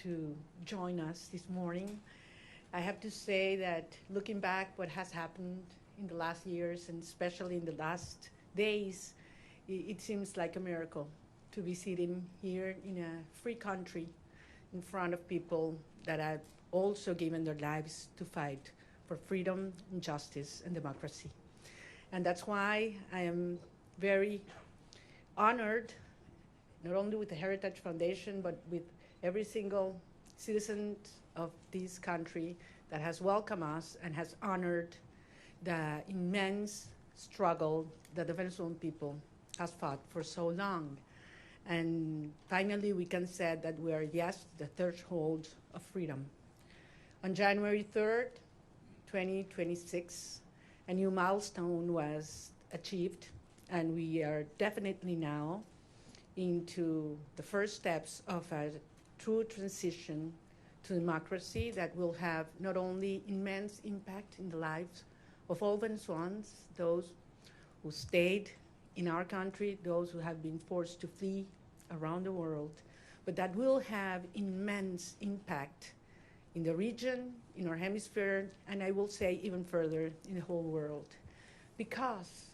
to join us this morning. I have to say that looking back what has happened in the last years, and especially in the last days, it seems like a miracle to be sitting here in a free country in front of people that have also given their lives to fight for freedom and justice and democracy. And that's why I am very honored, not only with the Heritage Foundation, but with every single citizen of this country that has welcomed us and has honored the immense struggle that the Venezuelan people has fought for so long. And finally, we can say that we are, yes, the threshold of freedom. On January 3rd, 2026, a new milestone was achieved, and we are definitely now into the first steps of a true transition to democracy that will have not only immense impact in the lives of all Venezuelans, those who stayed in our country, those who have been forced to flee around the world, but that will have immense impact in the region, in our hemisphere, and I will say even further in the whole world. Because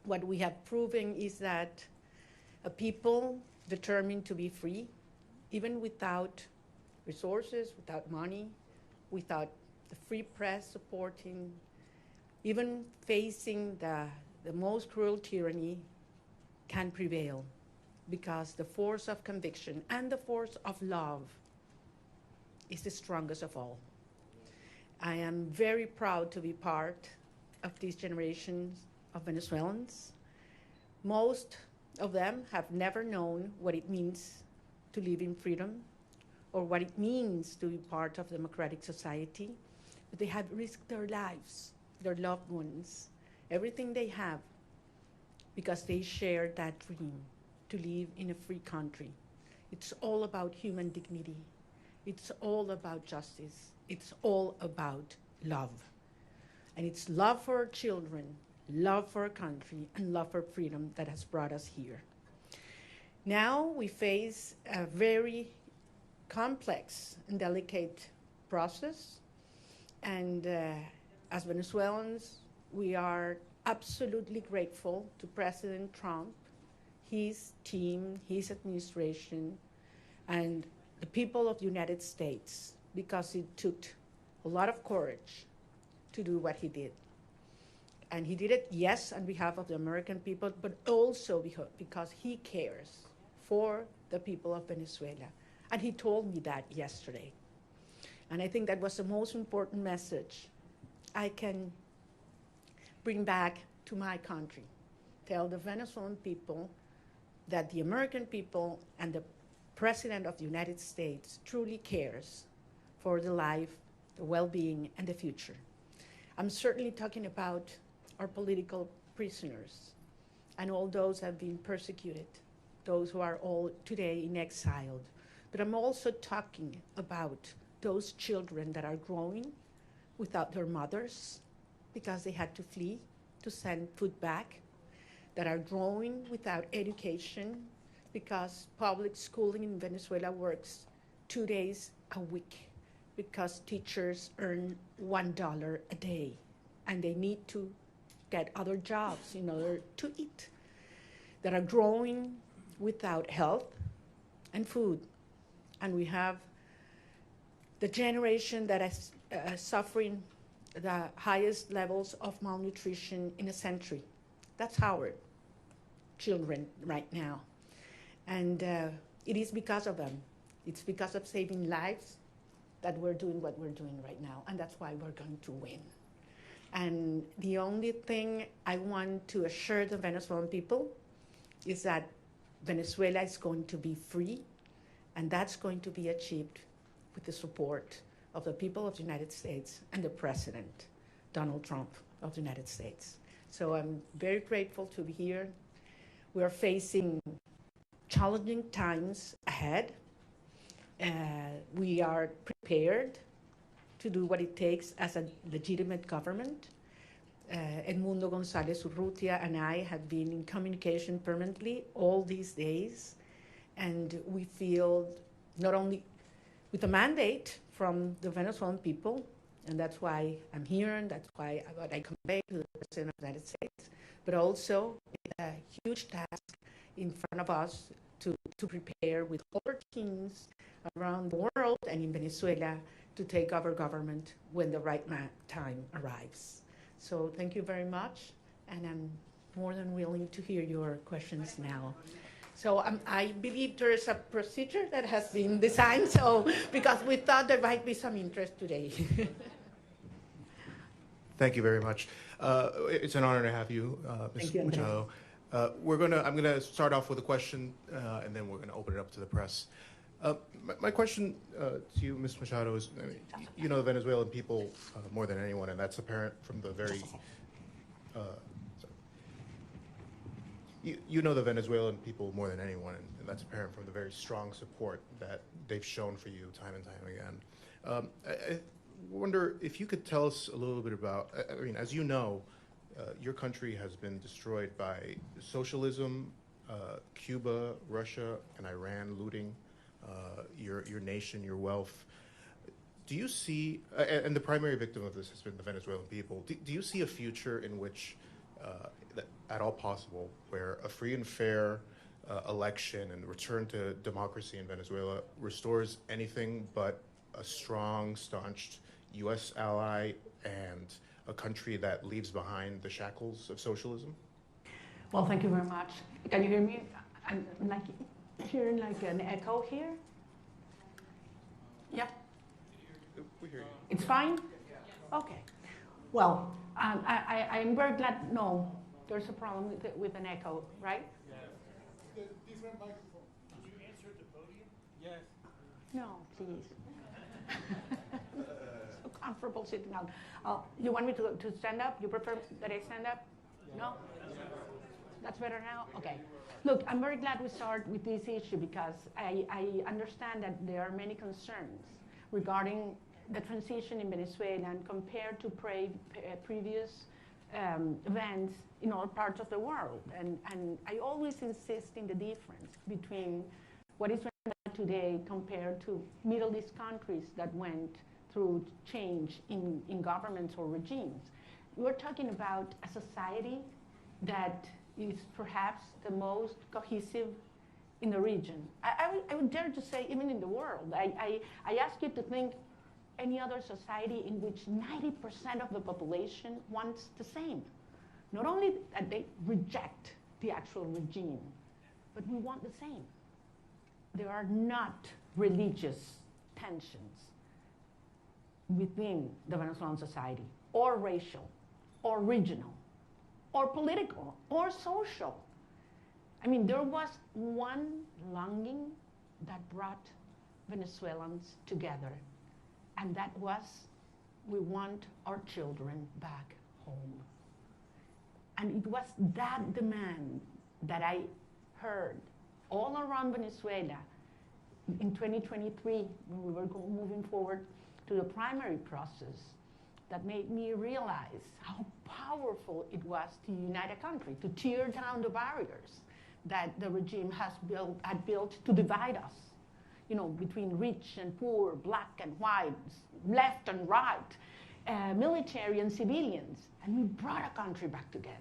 what we have proven is that a people determined to be free, even without resources, without money, without the free press supporting, even facing the most cruel tyranny, can prevail, because the force of conviction and the force of love is the strongest of all. I am very proud to be part of these generations of Venezuelans. Most of them have never known what it means to live in freedom or what it means to be part of democratic society, but they have risked their lives, their loved ones, everything they have, because they share that dream to live in a free country. It's all about human dignity. It's all about justice. It's all about love. And it's love for our children, love for our country, and love for freedom that has brought us here. Now we face a very complex and delicate process. And as Venezuelans, we are absolutely grateful to President Trump, his team, his administration, and the people of the United States, because it took a lot of courage to do what he did. And he did it, yes, on behalf of the American people, but also because he cares for the people of Venezuela. And he told me that yesterday. And I think that was the most important message I can bring back to my country. Tell the Venezuelan people that the American people and the President of the United States truly cares for the life, the well-being, and the future. I'm certainly talking about our political prisoners and all those who have been persecuted, those who are all today in exile. But I'm also talking about those children that are growing without their mothers because they had to flee to send food back, that are growing without education because public schooling in Venezuela works 2 days a week because teachers earn $1 a day and they need to get other jobs in order to eat, that are growing without health and food. And we have the generation that is suffering the highest levels of malnutrition in a century. That's our children right now. And it is because of them. It's because of saving lives that we're doing what we're doing right now. And that's why we're going to win. And the only thing I want to assure the Venezuelan people is that Venezuela is going to be free, and that's going to be achieved with the support of the people of the United States and the President, Donald Trump of the United States. So I'm very grateful to be here. We are facing challenging times ahead. We are prepared to do what it takes as a legitimate government. Edmundo González Urrutia and I have been in communication permanently all these days, and we feel not only with a mandate from the Venezuelan people, and that's why I'm here, and that's why I convey to the President of the United States, but also a huge task in front of us to prepare with our teams around the world and in Venezuela to take over government when the right time arrives. So thank you very much, and I'm more than willing to hear your questions now. So I believe there is a procedure that has been designed, so because we thought there might be some interest today. Thank you very much. It's an honor to have you, Ms. Machado. I'm gonna start off with a question, and then we're gonna open it up to the press. My question to you, Ms. Machado, is, I mean, you know the Venezuelan people more than anyone, and that's apparent from the very, you know the Venezuelan people more than anyone, and that's apparent from the very strong support that they've shown for you time and time again. I wonder if you could tell us a little bit about, I mean, as you know, your country has been destroyed by socialism, Cuba, Russia, and Iran looting your nation, your wealth. Do you see, and the primary victim of this has been the Venezuelan people, do you see a future in which, at all possible, where a free and fair election and return to democracy in Venezuela restores anything but a strong, staunched U.S. ally and a country that leaves behind the shackles of socialism? Well, thank you very much. Can you hear me? I'm like hearing like an echo here. Yep. We hear you. It's fine? Okay. Well, I'm very glad. No, there's a problem with an echo, right? Yes. The different microphone. Did you answer at the podium? Yes. No, please. So comfortable sitting down. You want me to stand up? You prefer that I stand up? No? That's better now? Okay. Look, I'm very glad we start with this issue because I understand that there are many concerns regarding the transition in Venezuela and compared to previous events in all parts of the world. And I always insist in the difference between what is today compared to Middle East countries that went through change in governments or regimes. We're talking about a society that is perhaps the most cohesive in the region. I would dare to say even in the world. I ask you to think any other society in which 90% of the population wants the same. Not only that they reject the actual regime, but we want the same. There are not religious tensions within the Venezuelan society, or racial, or regional, or political, or social. I mean, there was one longing that brought Venezuelans together, and that was, we want our children back home. And it was that demand that I heard all around Venezuela in 2023, when we were moving forward to the primary process, that made me realize how powerful it was to unite a country, to tear down the barriers that the regime had built to divide us, you know, between rich and poor, black and white, left and right, military and civilians, and we brought a country back together.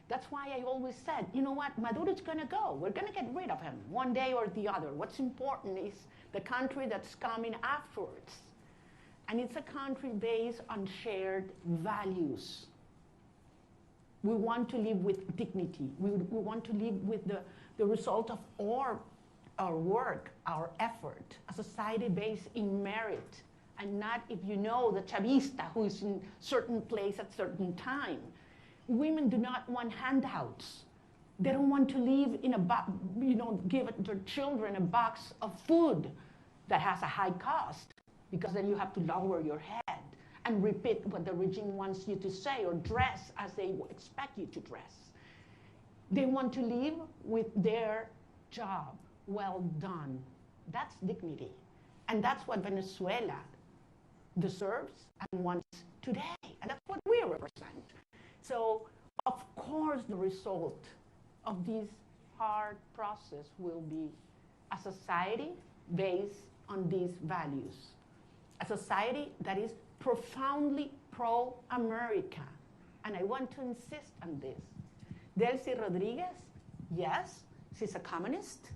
That's why I always said, you know what, Maduro's gonna go. We're gonna get rid of him one day or the other. What's important is the country that's coming afterwards. And it's a country based on shared values. We want to live with dignity. We want to live with the result of our work, our effort, a society based in merit, and not if you know the chavista who is in certain place at certain time. Women do not want handouts. They don't want to live in give their children a box of food that has a high cost, because then you have to lower your head and repeat what the regime wants you to say or dress as they expect you to dress. They want to live with their job well done. That's dignity. And that's what Venezuela deserves and wants today. And that's what we represent. So, of course, the result of this hard process will be a society based on these values. A society that is profoundly pro-America. And I want to insist on this. Delcy Rodriguez, yes, she's a communist.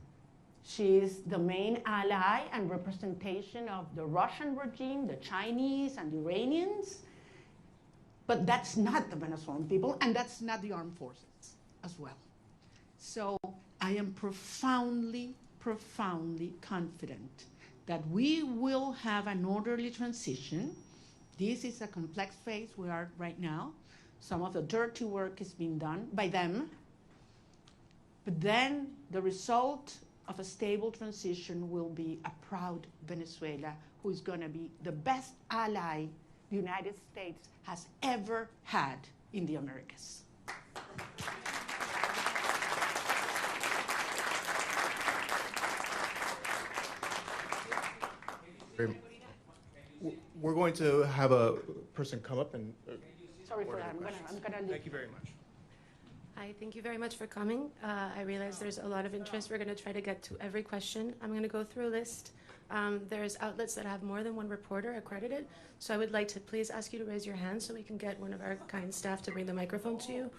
She's the main ally and representation of the Russian regime, the Chinese and the Iranians. But that's not the Venezuelan people, and that's not the armed forces as well. So I am profoundly, profoundly confident that we will have an orderly transition. This is a complex phase we are right now. Some of the dirty work is being done by them. But then the result of a stable transition will be a proud Venezuela who is going to be the best ally the United States has ever had in the Americas. We're going to have a person come up and. Sorry for that. I'm gonna leave. Thank you very much. Hi, thank you very much for coming. I realize there's a lot of interest. We're going to try to get to every question. I'm going to go through a list. There's outlets that have more than one reporter accredited, so I would like to please ask you to raise your hand so we can get one of our kind staff to bring the microphone to you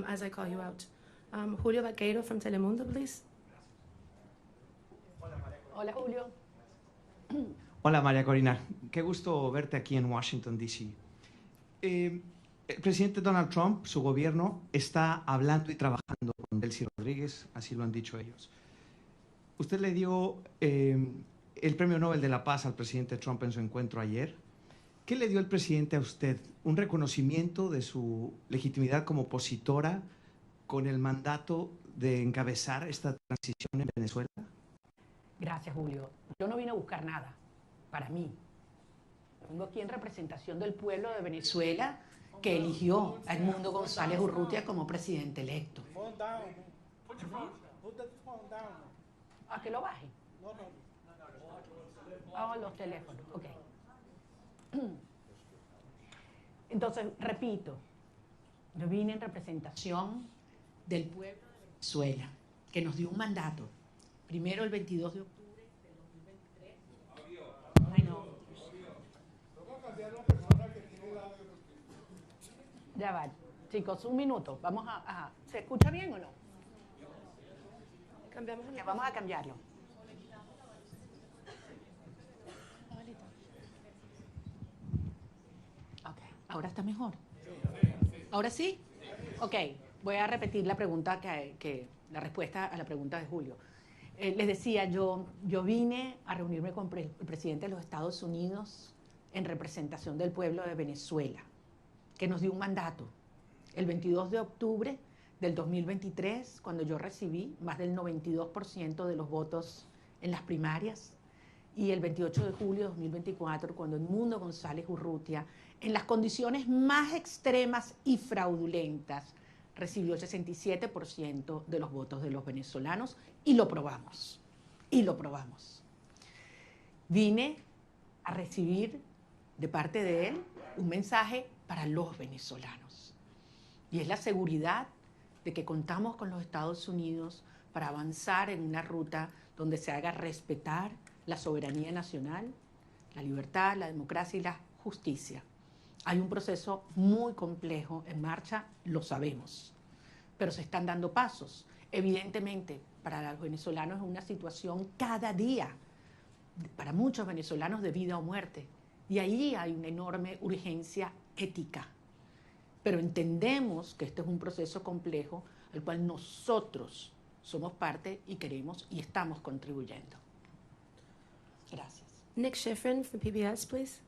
as I call you out. Julio Vaqueiro from Telemundo, please. Hola, Julio. Hola, María Corina. Qué gusto verte aquí en Washington, D.C. El presidente Donald Trump, su gobierno, está hablando y trabajando con Delcy Rodríguez, así lo han dicho ellos. Usted le dio el Premio Nobel de la Paz al presidente Trump en su encuentro ayer. ¿Qué le dio el presidente a usted? ¿Un reconocimiento de su legitimidad como opositora con el mandato de encabezar esta transición en Venezuela? Gracias, Julio. Yo no vine a buscar nada para mí. Vengo aquí en representación del pueblo de Venezuela que eligió a Edmundo González Urrutia como presidente electo. ¿A que lo baje? Ah, los teléfonos, ok. Entonces, repito, yo vine en representación del pueblo de Venezuela, que nos dio un mandato. Primero el 22 de octubre del 2023. Ay, no. Ya va, chicos, un minuto. Vamos a ¿se escucha bien o no? Cambiamos el Vamos a cambiarlo. Ok, ahora está mejor. ¿Ahora sí? Ok, voy a repetir la pregunta la respuesta a la pregunta de Julio. Les decía, yo vine a reunirme con el presidente de los Estados Unidos en representación del pueblo de Venezuela, que nos dio un mandato. El 22 de octubre del 2023, cuando yo recibí más del 92% de los votos en las primarias, y el 28 de julio de 2024, cuando Edmundo González Urrutia, en las condiciones más extremas y fraudulentas, recibió el 67% de los votos de los venezolanos, y lo probamos, Vine a recibir de parte de él un mensaje para los venezolanos, y es la seguridad de que contamos con los Estados Unidos para avanzar en una ruta donde se haga respetar la soberanía nacional, la libertad, la democracia y la justicia. Hay un proceso muy complejo en marcha, lo sabemos, pero se están dando pasos. Evidentemente, para los venezolanos es una situación cada día, para muchos venezolanos de vida o muerte, y ahí hay una enorme urgencia ética. Pero entendemos que este es un proceso complejo al cual nosotros somos parte y queremos y estamos contribuyendo. Gracias. Nick Schifrin from PBS, please.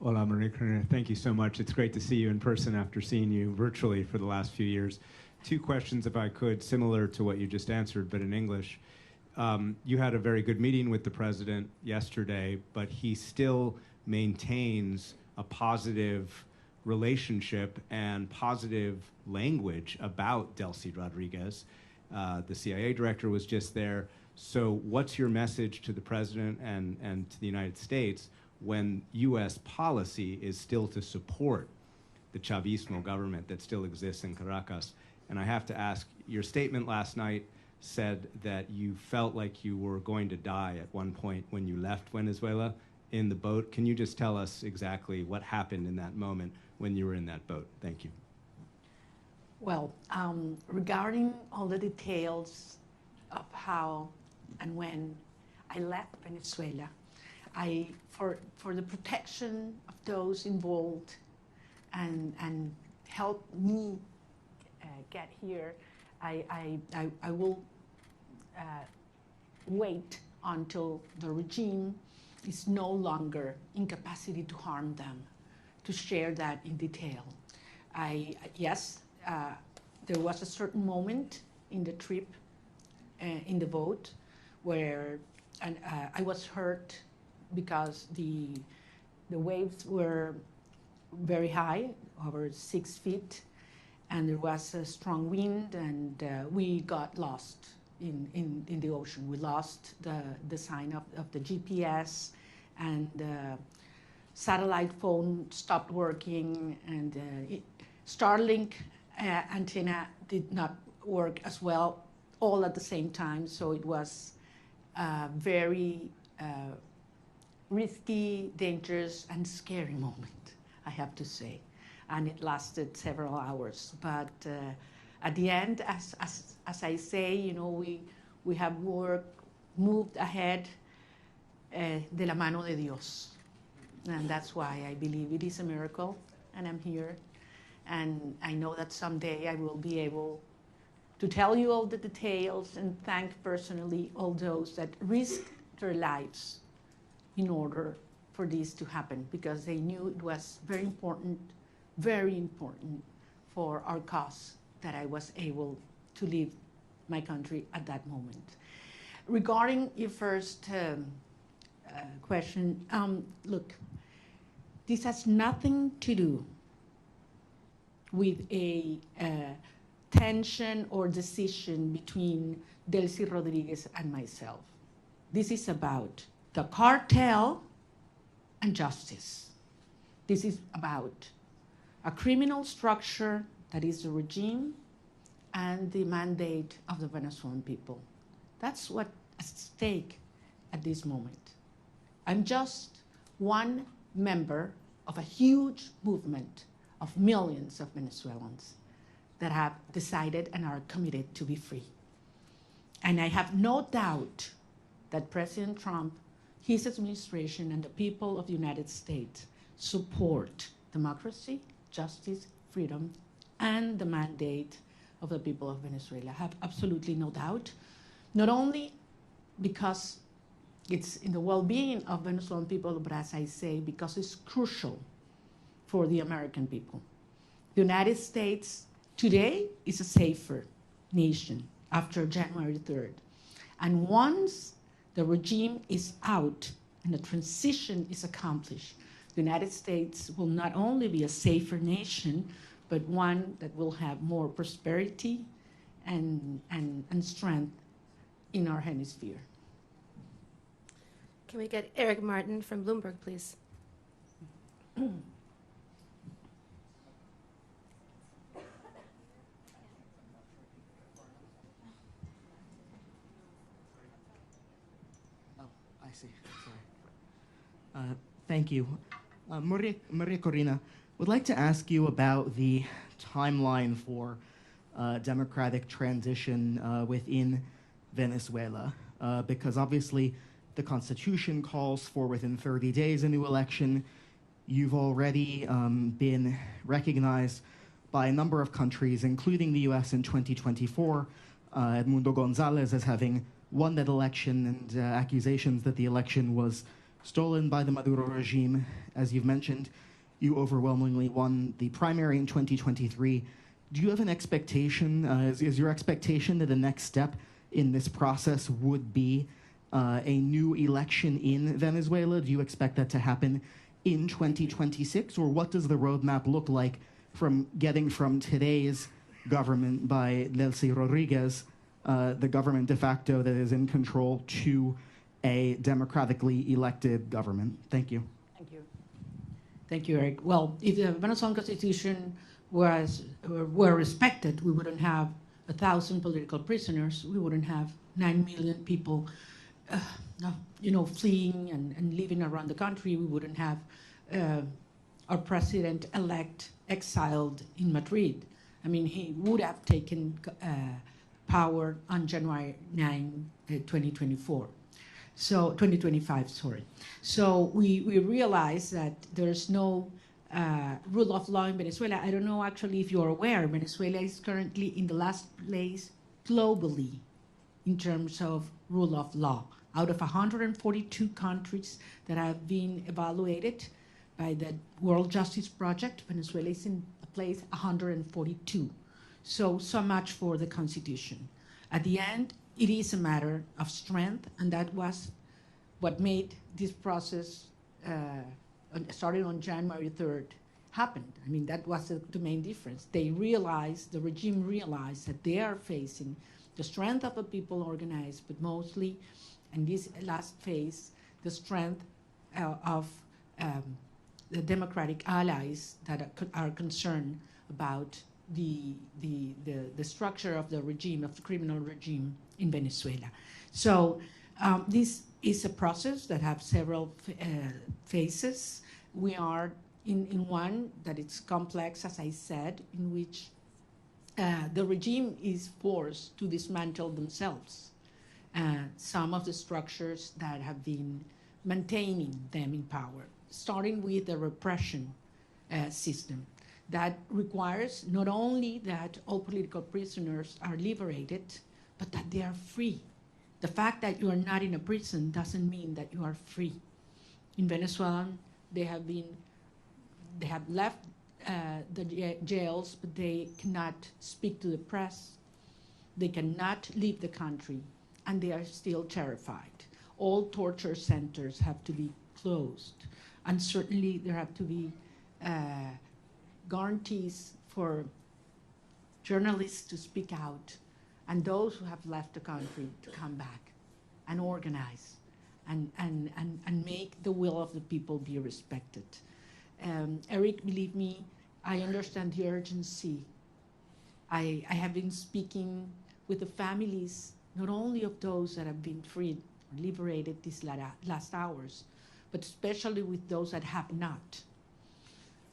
Hola, Maria Corina. Thank you so much. It's great to see you in person after seeing you virtually for the last few years. Two questions, if I could, similar to what you just answered, but in English. You had a very good meeting with the president yesterday, but he still maintains a positive relationship and positive language about Delcy Rodriguez. The CIA director was just there. So what's your message to the president and to the United States when U.S. policy is still to support the Chavismo government that still exists in Caracas? And I have to ask, your statement last night said that you felt like you were going to die at one point when you left Venezuela in the boat. Can you just tell us exactly what happened in that moment when you were in that boat? Thank you. Well, regarding all the details of how and when I left Venezuela, for the protection of those involved and help me get here, I will wait until the regime is no longer in capacity to harm them, to share that in detail. Yes, there was a certain moment in the trip in the boat where I was hurt because the waves were very high, over 6 feet, and there was a strong wind, and we got lost in the ocean. We lost the sign of the GPS, and the satellite phone stopped working, and Starlink antenna did not work as well, all at the same time. So it was a very risky, dangerous, and scary moment, I have to say. And it lasted several hours. But at the end, as I say, you know, we have moved ahead de la mano de Dios. And that's why I believe it is a miracle, and I'm here. And I know that someday I will be able to tell you all the details and thank personally all those that risked their lives in order for this to happen, because they knew it was very important for our cause that I was able to leave my country at that moment. Regarding your first question, look, this has nothing to do with a tension or decision between Delcy Rodriguez and myself. This is about the cartel and justice. This is about a criminal structure that is the regime and the mandate of the Venezuelan people. That's what's at stake at this moment. I'm just one member of a huge movement of millions of Venezuelans that have decided and are committed to be free. And I have no doubt that President Trump, his administration, and the people of the United States support democracy, justice, freedom, and the mandate of the people of Venezuela. I have absolutely no doubt, not only because it's in the well-being of Venezuelan people, but as I say, because it's crucial for the American people. The United States today is a safer nation after January 3rd. And once the regime is out and the transition is accomplished, the United States will not only be a safer nation, but one that will have more prosperity and strength in our hemisphere. Can we get Eric Martin from Bloomberg, please? I see. Sorry. Thank you. Maria Corina, would like to ask you about the timeline for democratic transition within Venezuela, because obviously the Constitution calls for within 30 days a new election. You've already been recognized by a number of countries, including the US in 2024, Edmundo Gonzalez as having won that election, and accusations that the election was stolen by the Maduro regime. As you've mentioned, you overwhelmingly won the primary in 2023. Do you have an expectation, is your expectation that the next step in this process would be a new election in Venezuela? Do you expect that to happen in 2026? Or what does the roadmap look like from getting from today's government by Delcy Rodriguez, the government de facto that is in control, to a democratically elected government? Thank you. Thank you. Thank you, Eric. Well, if the Venezuelan Constitution were respected, we wouldn't have 1,000 political prisoners, we wouldn't have 9 million people, fleeing and living around the country. We wouldn't have our president-elect exiled in Madrid. I mean, he would have taken power on January 9, 2024. So 2025, sorry. So we realize that there's no rule of law in Venezuela. I don't know actually if you're aware, Venezuela is currently in the last place globally in terms of rule of law. Out of 142 countries that have been evaluated by the World Justice Project, Venezuela is in place 142. So much for the Constitution. At the end, it is a matter of strength, and that was what made this process, starting on January 3rd, happened. I mean, that was the main difference. The regime realized that they are facing the strength of the people organized, but mostly, in this last phase, the strength of the democratic allies that are concerned about the structure of the regime, of the criminal regime in Venezuela. So this is a process that has several phases. We are in one that it's complex, as I said, in which the regime is forced to dismantle themselves. Some of the structures that have been maintaining them in power, starting with the repression system that requires not only that all political prisoners are liberated, but that they are free. The fact that you are not in a prison doesn't mean that you are free. In Venezuela, they have left the jails, but they cannot speak to the press. They cannot leave the country, and they are still terrified. All torture centers have to be closed, and certainly there have to be guarantees for journalists to speak out, and those who have left the country to come back and organize and make the will of the people be respected. Eric, believe me, I understand the urgency. I have been speaking with the families, not only of those that have been freed or liberated these last hours, but especially with those that have not,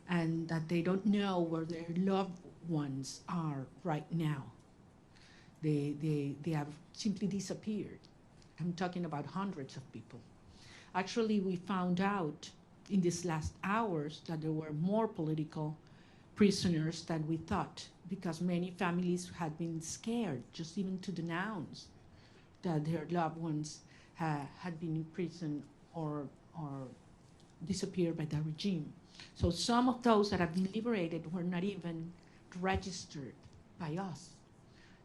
and that they don't know where their loved ones are right now. They have simply disappeared. I'm talking about hundreds of people. Actually, we found out in these last hours that there were more political prisoners than we thought, because many families had been scared just even to denounce that their loved ones had been in prison or disappeared by the regime. So some of those that have been liberated were not even registered by us.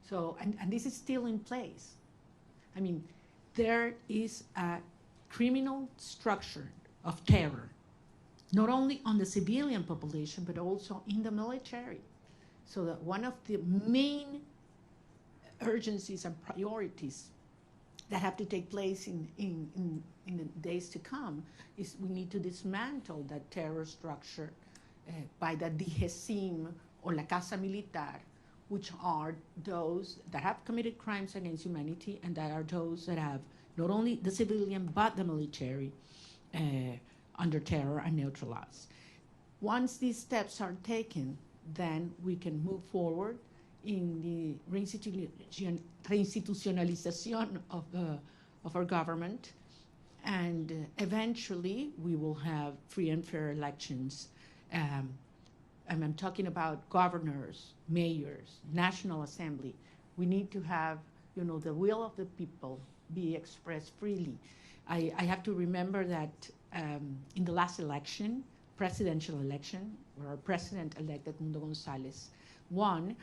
So, and this is still in place. I mean, there is a criminal structure of terror, not only on the civilian population, but also in the military. So that one of the main urgencies and priorities that have to take place in the days to come is we need to dismantle that terror structure by the DGCIM or La Casa Militar, which are those that have committed crimes against humanity, and that are those that have not only the civilian but the military under terror and neutralized. Once these steps are taken, then we can move forward in the reinstitutionalization of our government, and eventually we will have free and fair elections. And I'm talking about governors, mayors, National Assembly. We need to have, the will of the people be expressed freely. I have to remember that in the last election, presidential election, where our president-elect Edmundo González won,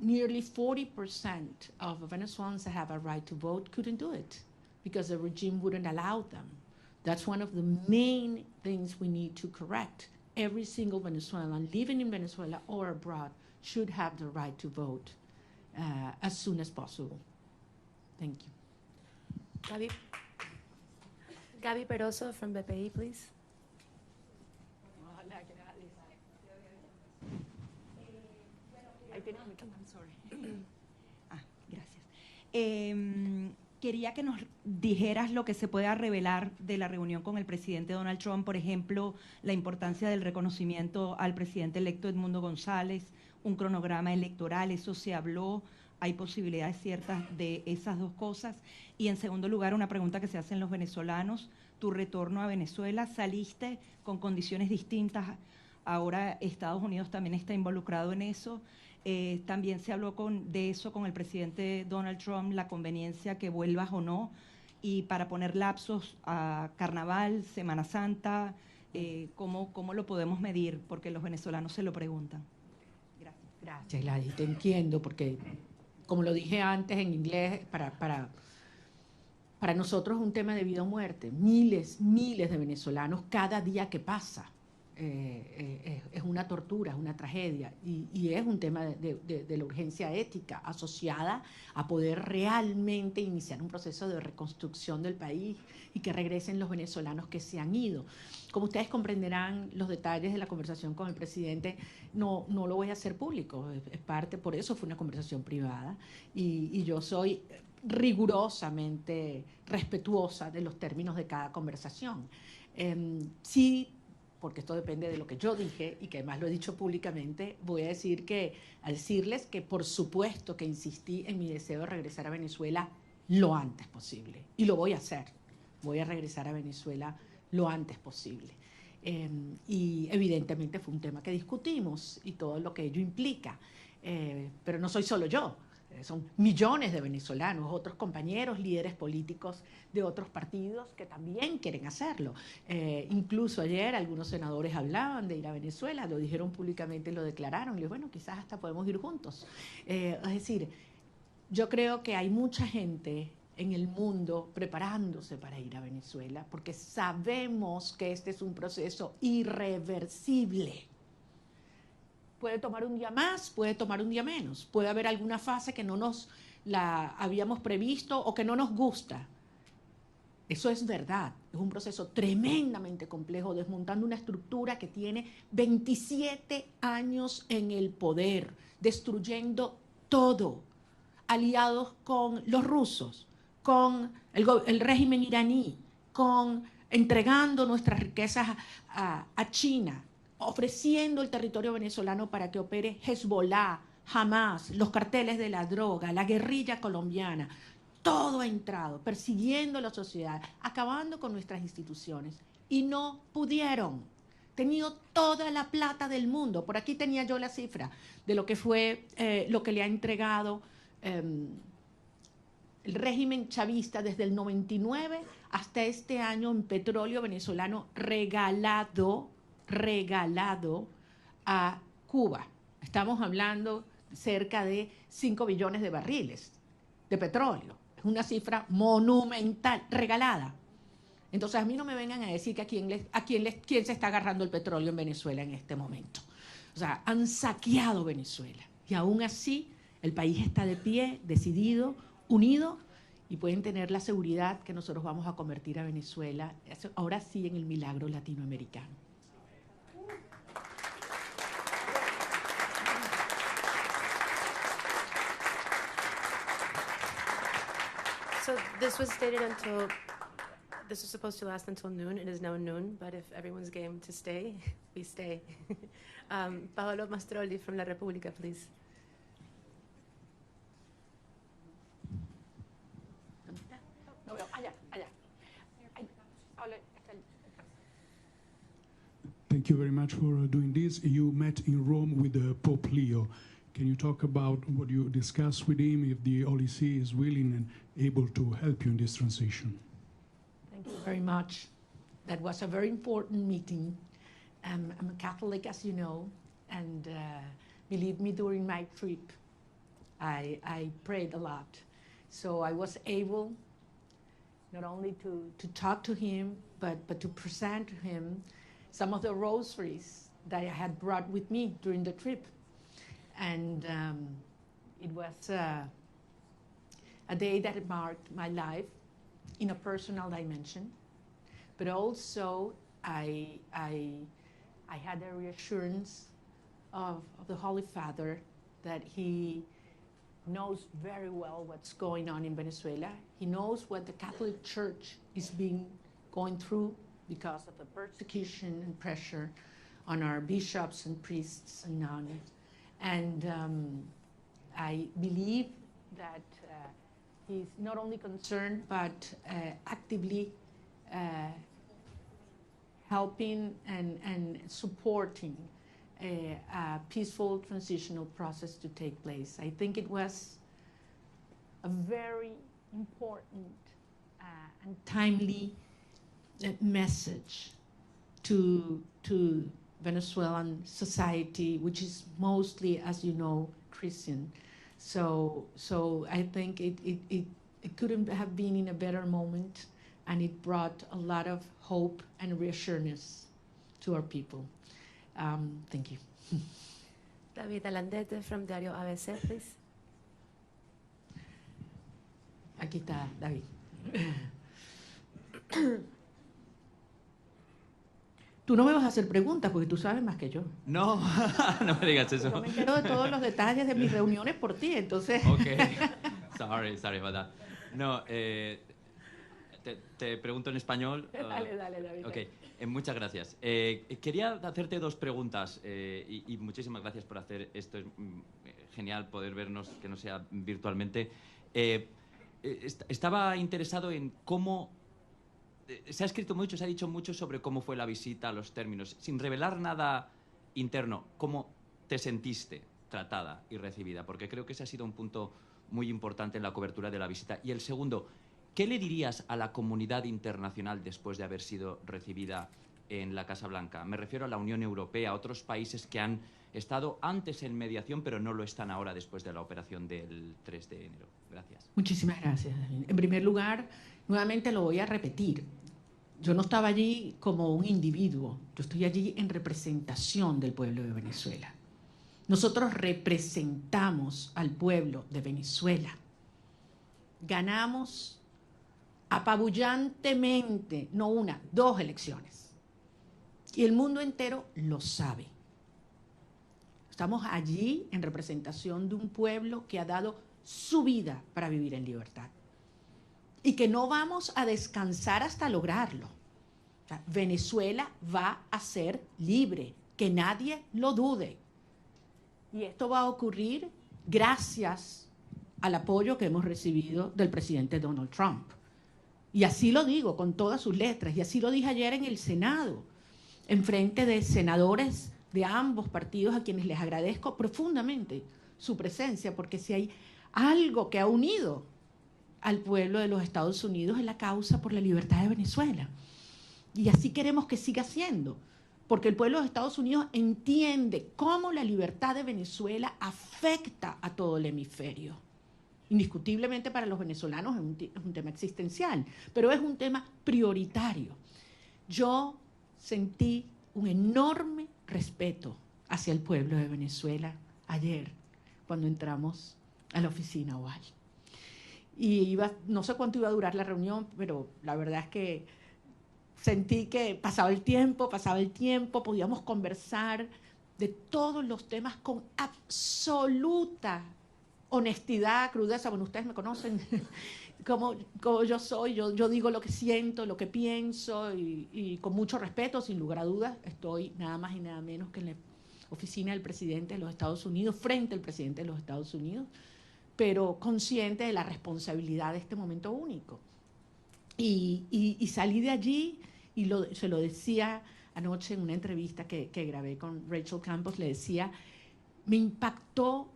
nearly 40% of Venezuelans that have a right to vote couldn't do it because the regime wouldn't allow them. That's one of the main things we need to correct. Every single Venezuelan living in Venezuela or abroad should have the right to vote as soon as possible. Thank you. Gaby Peroso from BPI, please. I'm sorry. Quería que nos dijeras lo que se pueda revelar de la reunión con el presidente Donald Trump, por ejemplo, la importancia del reconocimiento al presidente electo Edmundo González, un cronograma electoral, eso se habló, hay posibilidades ciertas de esas dos cosas. Y en segundo lugar, una pregunta que se hacen los venezolanos, tu retorno a Venezuela, saliste con condiciones distintas, ahora Estados Unidos también está involucrado en eso. También se habló de eso con el presidente Donald Trump, la conveniencia que vuelvas o no, y para poner lapsos a Carnaval, Semana Santa, ¿cómo lo podemos medir? Porque los venezolanos se lo preguntan. Gracias. Gracias, Gladys, te entiendo, porque como lo dije antes en inglés, para nosotros es un tema de vida o muerte. Miles de venezolanos cada día que pasa. Es una tortura, es una tragedia y es un tema de la urgencia ética asociada a poder realmente iniciar un proceso de reconstrucción del país y que regresen los venezolanos que se han ido. Como ustedes comprenderán, los detalles de la conversación con el presidente no lo voy a hacer público, es parte, por eso fue una conversación privada y yo soy rigurosamente respetuosa de los términos de cada conversación. Sí, porque esto depende de lo que yo dije y que además lo he dicho públicamente, voy a decirles que por supuesto que insistí en mi deseo de regresar a Venezuela lo antes posible. Y lo voy a hacer. Voy a regresar a Venezuela lo antes posible. Y evidentemente fue un tema que discutimos y todo lo que ello implica. Pero no soy solo yo. Son millones de venezolanos, otros compañeros, líderes políticos de otros partidos que también quieren hacerlo. Incluso ayer algunos senadores hablaban de ir a Venezuela, lo dijeron públicamente y lo declararon. Y bueno, quizás hasta podemos ir juntos. Es decir, yo creo que hay mucha gente en el mundo preparándose para ir a Venezuela porque sabemos que este es un proceso irreversible. Puede tomar un día más, puede tomar un día menos. Puede haber alguna fase que no nos la habíamos previsto o que no nos gusta. Eso es verdad. Es un proceso tremendamente complejo, desmontando una estructura que tiene 27 años en el poder, destruyendo todo, aliados con los rusos, con el régimen iraní, entregando nuestras riquezas a China, ofreciendo el territorio venezolano para que opere Hezbollah, Hamas, los carteles de la droga, la guerrilla colombiana. Todo ha entrado, persiguiendo a la sociedad, acabando con nuestras instituciones. Y no pudieron. Tenido toda la plata del mundo. Por aquí tenía yo la cifra de lo que fue, lo que le ha entregado el régimen chavista desde el 99 hasta este año en petróleo venezolano regalado a Cuba. Estamos hablando cerca de 5 billones de barriles de petróleo. Es una cifra monumental, regalada. Entonces a mí no me vengan a decir que quién se está agarrando el petróleo en Venezuela en este momento. O sea, han saqueado Venezuela. Y aún así el país está de pie, decidido, unido, y pueden tener la seguridad que nosotros vamos a convertir a Venezuela, ahora sí, en el milagro latinoamericano. So this was supposed to last until noon. It is now noon, but if everyone's game to stay, we stay. Paolo Mastrolli from La Repubblica, please. Thank you very much for doing this. You met in Rome with Pope Leo. Can you talk about what you discussed with him, if the Holy See is willing and able to help you in this transition? Thank you very much. That was a very important meeting. I'm a Catholic, as you know, and believe me, during my trip, I prayed a lot. So I was able not only to talk to him, but to present to him some of the rosaries that I had brought with me during the trip. And it was a day that marked my life in a personal dimension, but also I had a reassurance of the Holy Father that he knows very well what's going on in Venezuela. He knows what the Catholic Church is going through because of the persecution and pressure on our bishops and priests and nuns. And I believe that he's not only concerned, but actively helping and supporting a peaceful transitional process to take place. I think it was a very important and timely message to Venezuelan society, which is mostly, as you know, Christian. So I think it couldn't have been in a better moment, and it brought a lot of hope and reassurance to our people. Thank you. David Alandete from Diario ABC, please. Aquí está David. Tú no me vas a hacer preguntas porque tú sabes más que yo. No, no me digas eso. Yo me entero de todos los detalles de mis reuniones por ti, entonces. Ok, sorry about that. No, te pregunto en español. Dale, David. Ok, muchas gracias. Quería hacerte dos preguntas y muchísimas gracias por hacer esto. Es genial poder vernos, que no sea virtualmente. Estaba interesado en cómo... Se ha escrito mucho, se ha dicho mucho sobre cómo fue la visita, los términos. Sin revelar nada interno, ¿cómo te sentiste tratada y recibida? Porque creo que ese ha sido un punto muy importante en la cobertura de la visita. Y el segundo, ¿qué le dirías a la comunidad internacional después de haber sido recibida en la Casa Blanca? Me refiero a la Unión Europea, a otros países que han estado antes en mediación, pero no lo están ahora después de la operación del 3 de enero. Gracias. Muchísimas gracias, David. En primer lugar, nuevamente lo voy a repetir. Yo no estaba allí como un individuo, yo estoy allí en representación del pueblo de Venezuela. Nosotros representamos al pueblo de Venezuela. Ganamos apabullantemente, no una, 2 elecciones. Y el mundo entero lo sabe. Estamos allí en representación de un pueblo que ha dado su vida para vivir en libertad. Y que no vamos a descansar hasta lograrlo. O sea, Venezuela va a ser libre, que nadie lo dude. Y esto va a ocurrir gracias al apoyo que hemos recibido del presidente Donald Trump. Y así lo digo con todas sus letras, y así lo dije ayer en el Senado, en frente de senadores de ambos partidos a quienes les agradezco profundamente su presencia, porque si hay algo que ha unido al pueblo de los Estados Unidos es la causa por la libertad de Venezuela. Y así queremos que siga siendo, porque el pueblo de Estados Unidos entiende cómo la libertad de Venezuela afecta a todo el hemisferio. Indiscutiblemente para los venezolanos es un tema existencial, pero es un tema prioritario. Yo sentí un enorme respeto hacia el pueblo de Venezuela ayer, cuando entramos a la oficina oval. Y no sé cuánto iba a durar la reunión, pero la verdad es que sentí que pasaba el tiempo, podíamos conversar de todos los temas con absoluta honestidad, crudeza. Bueno, ustedes me conocen como yo soy, yo digo lo que siento, lo que pienso, y con mucho respeto, sin lugar a dudas, estoy nada más y nada menos que en la oficina del presidente de los Estados Unidos, frente al presidente de los Estados Unidos, pero consciente de la responsabilidad de este momento único. Y salí de allí, y se lo decía anoche en una entrevista que grabé con Rachel Campos, le decía, me impactó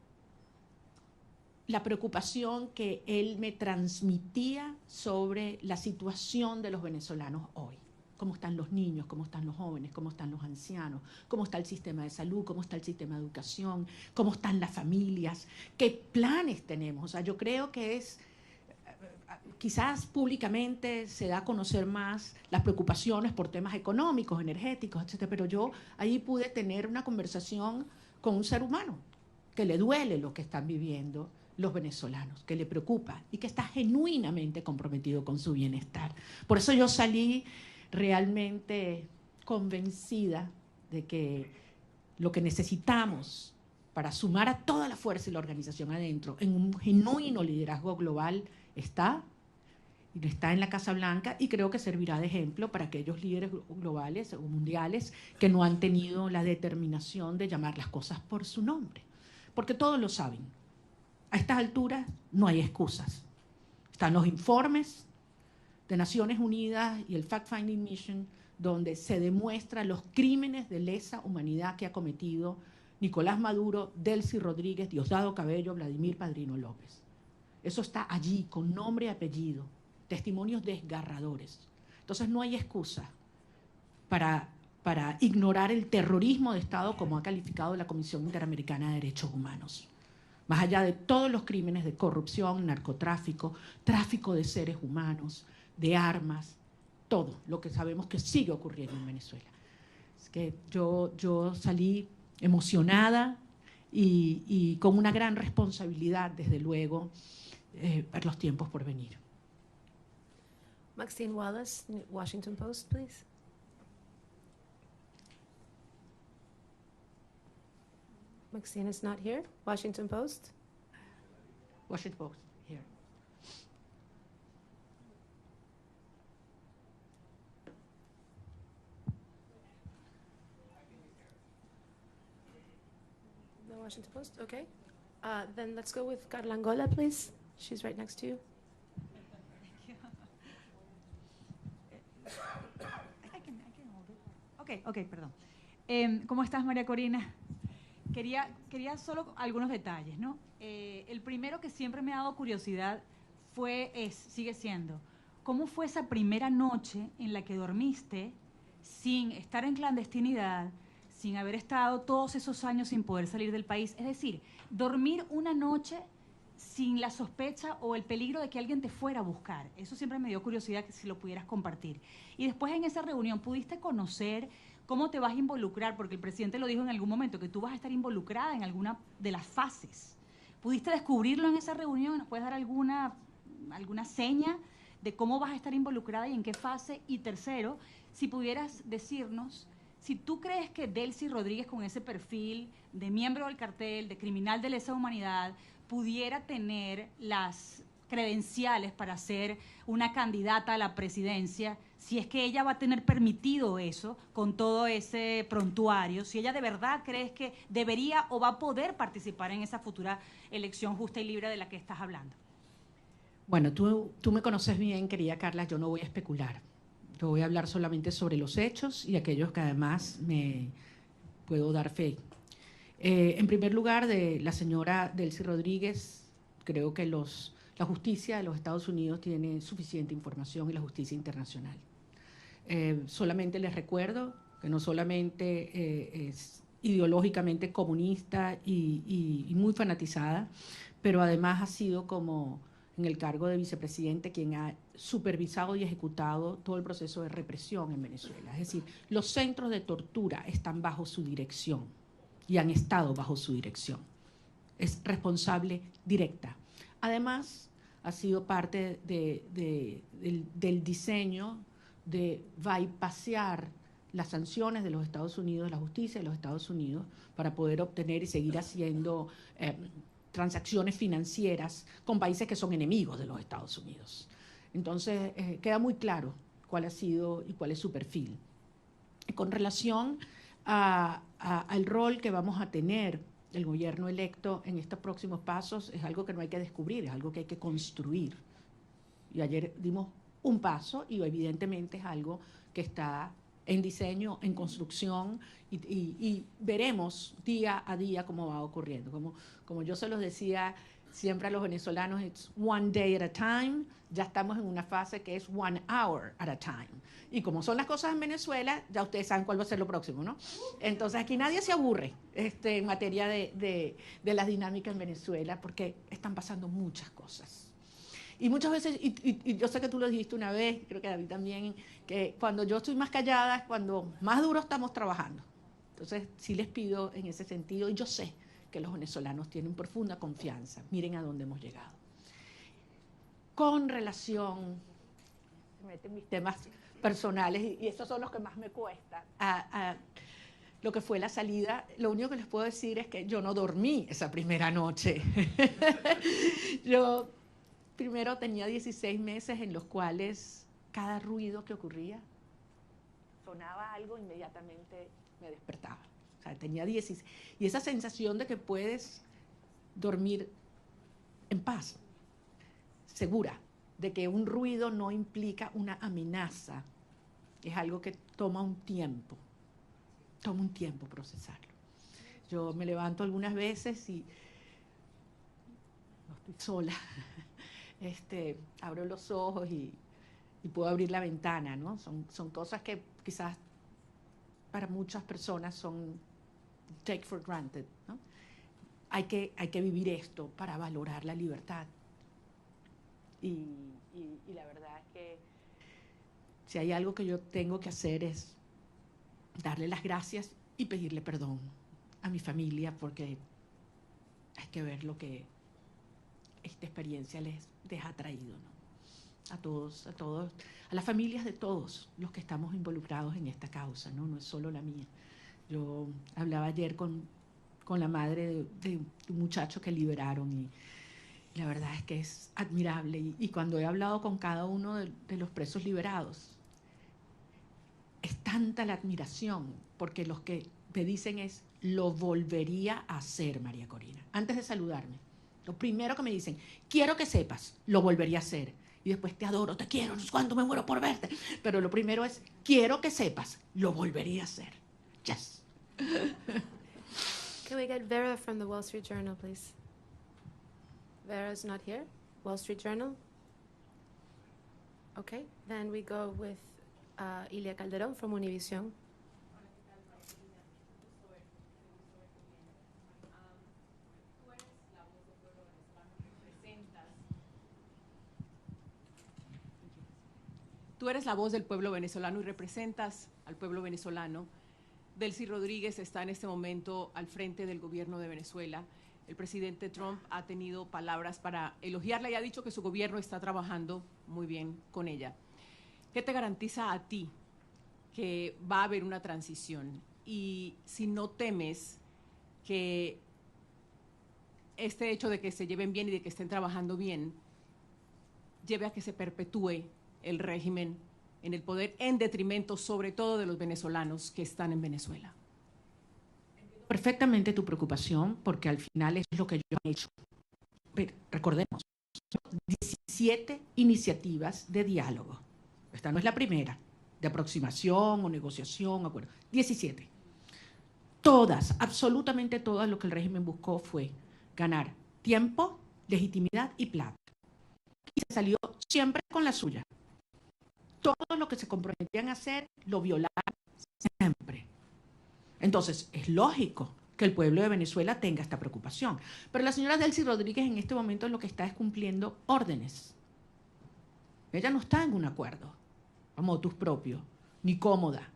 la preocupación que él me transmitía sobre la situación de los venezolanos hoy. Cómo están los niños, cómo están los jóvenes, cómo están los ancianos, cómo está el sistema de salud, cómo está el sistema de educación, cómo están las familias, qué planes tenemos. O sea, yo creo que quizás públicamente se da a conocer más las preocupaciones por temas económicos, energéticos, etcétera, pero yo ahí pude tener una conversación con un ser humano que le duele lo que están viviendo los venezolanos, que le preocupa y que está genuinamente comprometido con su bienestar. Por eso yo salí realmente convencida de que lo que necesitamos para sumar a toda la fuerza y la organización adentro en un genuino liderazgo global está en la Casa Blanca, y creo que servirá de ejemplo para aquellos líderes globales o mundiales que no han tenido la determinación de llamar las cosas por su nombre, porque todos lo saben. A estas alturas no hay excusas. Están los informes de Naciones Unidas y el Fact-Finding Mission, donde se demuestran los crímenes de lesa humanidad que ha cometido Nicolás Maduro, Delcy Rodríguez, Diosdado Cabello, Vladimir Padrino López. Eso está allí, con nombre y apellido, testimonios desgarradores. Entonces no hay excusa para ignorar el terrorismo de Estado como ha calificado la Comisión Interamericana de Derechos Humanos. Más allá de todos los crímenes de corrupción, narcotráfico, tráfico de seres humanos, de armas, todo lo que sabemos que sigue ocurriendo en Venezuela. Es que yo salí emocionada y con una gran responsabilidad, desde luego, para los tiempos por venir. Maxine Wallace, Washington Post, please. Maxine is not here. Washington Post. Washington Post, here. The Washington Post, okay. Then let's go with Carla Angola, please. She's right next to you. Ok, perdón. ¿Cómo estás, María Corina? Quería solo algunos detalles, ¿no? El primero que siempre me ha dado curiosidad sigue siendo, ¿cómo fue esa primera noche en la que dormiste sin estar en clandestinidad, sin haber estado todos esos años sin poder salir del país? Es decir, dormir una noche sin la sospecha o el peligro de que alguien te fuera a buscar. Eso siempre me dio curiosidad, que si lo pudieras compartir. Y después, en esa reunión, ¿pudiste conocer cómo te vas a involucrar? Porque el presidente lo dijo en algún momento, que tú vas a estar involucrada en alguna de las fases. ¿Pudiste descubrirlo en esa reunión? ¿Nos puedes dar alguna seña de cómo vas a estar involucrada y en qué fase? Y tercero, si pudieras decirnos si tú crees que Delcy Rodríguez, con ese perfil de miembro del cartel, de criminal de lesa humanidad, pudiera tener las credenciales para ser una candidata a la presidencia, si es que ella va a tener permitido eso con todo ese prontuario, si ella de verdad crees que debería o va a poder participar en esa futura elección justa y libre de la que estás hablando. Bueno, tú me conoces bien, querida Carla, yo no voy a especular. Yo voy a hablar solamente sobre los hechos y aquellos que además me puedo dar fe. En primer lugar, de la señora Delcy Rodríguez, creo que la justicia de los Estados Unidos tiene suficiente información, y la justicia internacional. Solamente les recuerdo que no solamente es ideológicamente comunista y muy fanatizada, pero además ha sido, como en el cargo de vicepresidente, quien ha supervisado y ejecutado todo el proceso de represión en Venezuela. Es decir, los centros de tortura están bajo su dirección y han estado bajo su dirección. Es responsable directa. Además, ha sido parte del diseño de bypassear las sanciones de los Estados Unidos, la justicia de los Estados Unidos, para poder obtener y seguir haciendo transacciones financieras con países que son enemigos de los Estados Unidos. Entonces, queda muy claro cuál ha sido y cuál es su perfil. Con relación al rol que vamos a tener el gobierno electo en estos próximos pasos, es algo que no hay que descubrir, es algo que hay que construir. Y ayer dimos un paso y evidentemente es algo que está en diseño, en construcción, y veremos día a día cómo va ocurriendo. Como yo se los decía siempre a los venezolanos, it's one day at a time. Ya estamos en una fase que es 1 hour at a time. Y como son las cosas en Venezuela, ya ustedes saben cuál va a ser lo próximo, ¿no? Entonces aquí nadie se aburre en materia de las dinámicas en Venezuela, porque están pasando muchas cosas. Y muchas veces, y yo sé que tú lo dijiste una vez, creo que David también, que cuando yo estoy más callada es cuando más duro estamos trabajando. Entonces sí les pido en ese sentido, y yo sé que los venezolanos tienen profunda confianza. Miren a dónde hemos llegado. Con relación, se meten mis temas personales, y esos son los que más me cuestan, lo que fue la salida, lo único que les puedo decir es que yo no dormí esa primera noche. Yo primero tenía 16 meses en los cuales cada ruido que ocurría, sonaba algo, inmediatamente me despertaba. O sea, tenía 16. Y esa sensación de que puedes dormir en paz, segura, de que un ruido no implica una amenaza, es algo que toma un tiempo procesarlo. Yo me levanto algunas veces y no estoy sola, abro los ojos y puedo abrir la ventana, ¿no? Son cosas que quizás para muchas personas son take for granted, ¿no? Hay que vivir esto para valorar la libertad. Y la verdad es que si hay algo que yo tengo que hacer es darle las gracias y pedirle perdón a mi familia, porque hay que ver lo que esta experiencia les ha traído, ¿no? A todos, a las familias de todos los que estamos involucrados en esta causa, ¿no? No es solo la mía. Yo hablaba ayer con la madre de un muchacho que liberaron y la verdad es que es admirable. Y cuando he hablado con cada uno de los presos liberados, es tanta la admiración, porque los que me dicen es, lo volvería a hacer, María Corina. Antes de saludarme, lo primero que me dicen, quiero que sepas, lo volvería a hacer. Y después, te adoro, te quiero, no sé cuánto me muero por verte. Pero lo primero es, quiero que sepas, lo volvería a hacer. Yes. Can we get Vera from the Wall Street Journal, please? Vera's not here. Wall Street Journal. Okay, then we go with Ilia Calderón from Univision. Tú eres la voz del pueblo venezolano y representas al pueblo venezolano. Delcy Rodríguez está en este momento al frente del gobierno de Venezuela. El presidente Trump ha tenido palabras para elogiarla y ha dicho que su gobierno está trabajando muy bien con ella. ¿Qué te garantiza a ti que va a haber una transición? Y si no temes que este hecho de que se lleven bien y de que estén trabajando bien lleve a que se perpetúe el régimen en el poder en detrimento sobre todo de los venezolanos que están en Venezuela. Perfectamente tu preocupación, porque al final es lo que yo he hecho. Pero recordemos, 17 iniciativas de diálogo. Esta no es la primera, de aproximación o negociación, acuerdo. 17. Todas, absolutamente todas, lo que el régimen buscó fue ganar tiempo, legitimidad y plata. Y se salió siempre con la suya. Todo lo que se comprometían a hacer lo violaron siempre. Entonces, es lógico que el pueblo de Venezuela tenga esta preocupación. Pero la señora Delcy Rodríguez en este momento lo que está es cumpliendo órdenes. Ella no está en un acuerdo, a motus propio, ni cómoda.